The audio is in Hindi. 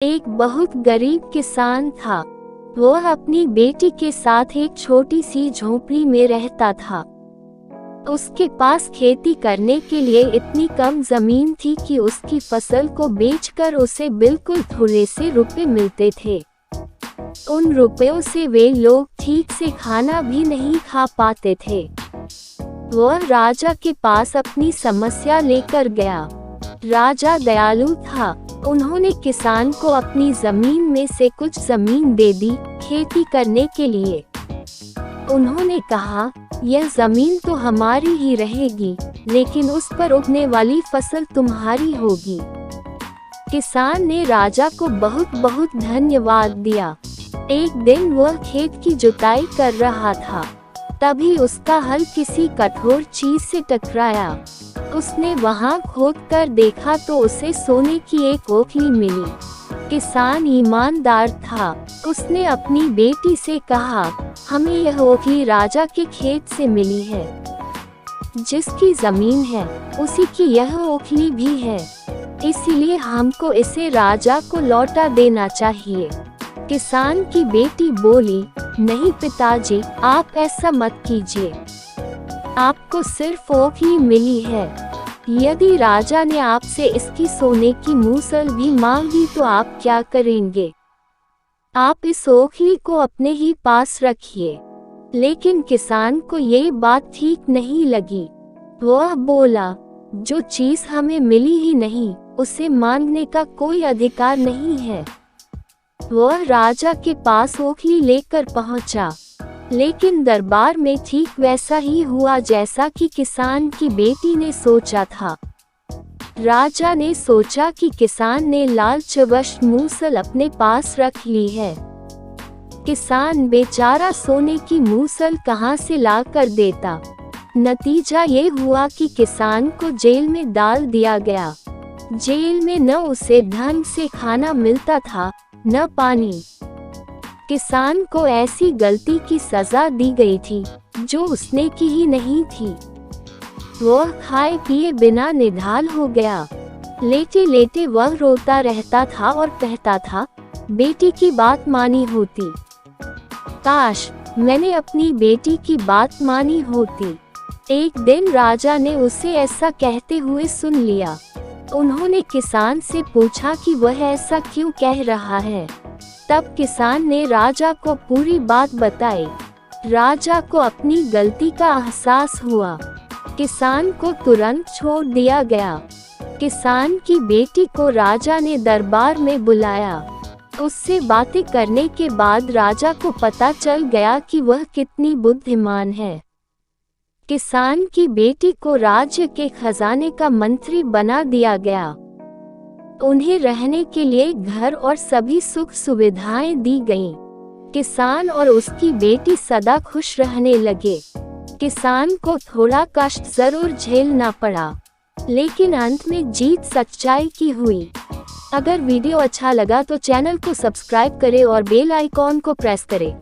एक बहुत गरीब किसान था। वह अपनी बेटी के साथ एक छोटी सी झोपड़ी में रहता था। उसके पास खेती करने के लिए इतनी कम जमीन थी कि उसकी फसल को बेचकर उसे बिल्कुल थोड़े से रुपए मिलते थे। उन रुपयों से वे लोग ठीक से खाना भी नहीं खा पाते थे। वह राजा के पास अपनी समस्या लेकर गया। राजा दयालु था। उन्होंने किसान को अपनी जमीन में से कुछ जमीन दे दी खेती करने के लिए। उन्होंने कहा, यह जमीन तो हमारी ही रहेगी, लेकिन उस पर उगने वाली फसल तुम्हारी होगी। किसान ने राजा को बहुत बहुत धन्यवाद दिया। एक दिन वह खेत की जुताई कर रहा था। तभी उसका हल किसी कठोर चीज से टकराया। उसने वहां खोदकर देखा तो उसे सोने की एक ओखली मिली। किसान ईमानदार था। उसने अपनी बेटी से कहा, हमें यह ओखली राजा के खेत से मिली है। जिसकी जमीन है उसी की यह ओखली भी है, इसीलिए हमको इसे राजा को लौटा देना चाहिए। किसान की बेटी बोली, नहीं पिताजी, आप ऐसा मत कीजिए। आपको सिर्फ ओखली मिली है। यदि राजा ने आपसे इसकी सोने की मूसल भी मांगी तो आप क्या करेंगे? आप इस ओखली को अपने ही पास रखिए। लेकिन किसान को ये बात ठीक नहीं लगी। वह बोला, जो चीज हमें मिली ही नहीं, उसे मांगने का कोई अधिकार नहीं है। वह राजा के पास ओखली लेकर पहुंचा। लेकिन दरबार में ठीक वैसा ही हुआ जैसा कि किसान की बेटी ने सोचा था। राजा ने सोचा कि किसान ने लालचवश मूसल अपने पास रख ली है। किसान बेचारा सोने की मूसल कहां से ला कर देता। नतीजा ये हुआ कि किसान को जेल में डाल दिया गया। जेल में न उसे ढंग से खाना मिलता था, न पानी। किसान को ऐसी गलती की सजा दी गई थी जो उसने की ही नहीं थी। वह खाए पिए बिना निढाल हो गया। लेटे लेटे वह रोता रहता था और कहता था, बेटी की बात मानी होती। काश मैंने अपनी बेटी की बात मानी होती। एक दिन राजा ने उसे ऐसा कहते हुए सुन लिया। उन्होंने किसान से पूछा कि वह ऐसा क्यों कह रहा है। तब किसान ने राजा को पूरी बात बताई। राजा को अपनी गलती का एहसास हुआ। किसान को तुरंत छोड़ दिया गया। किसान की बेटी को राजा ने दरबार में बुलाया। उससे बातें करने के बाद राजा को पता चल गया कि वह कितनी बुद्धिमान है। किसान की बेटी को राज्य के खजाने का मंत्री बना दिया गया। उन्हें रहने के लिए घर और सभी सुख सुविधाएं दी गईं। किसान और उसकी बेटी सदा खुश रहने लगे। किसान को थोड़ा कष्ट जरूर झेलना पड़ा, लेकिन अंत में जीत सच्चाई की हुई। अगर वीडियो अच्छा लगा तो चैनल को सब्सक्राइब करें और बेल आइकॉन को प्रेस करें।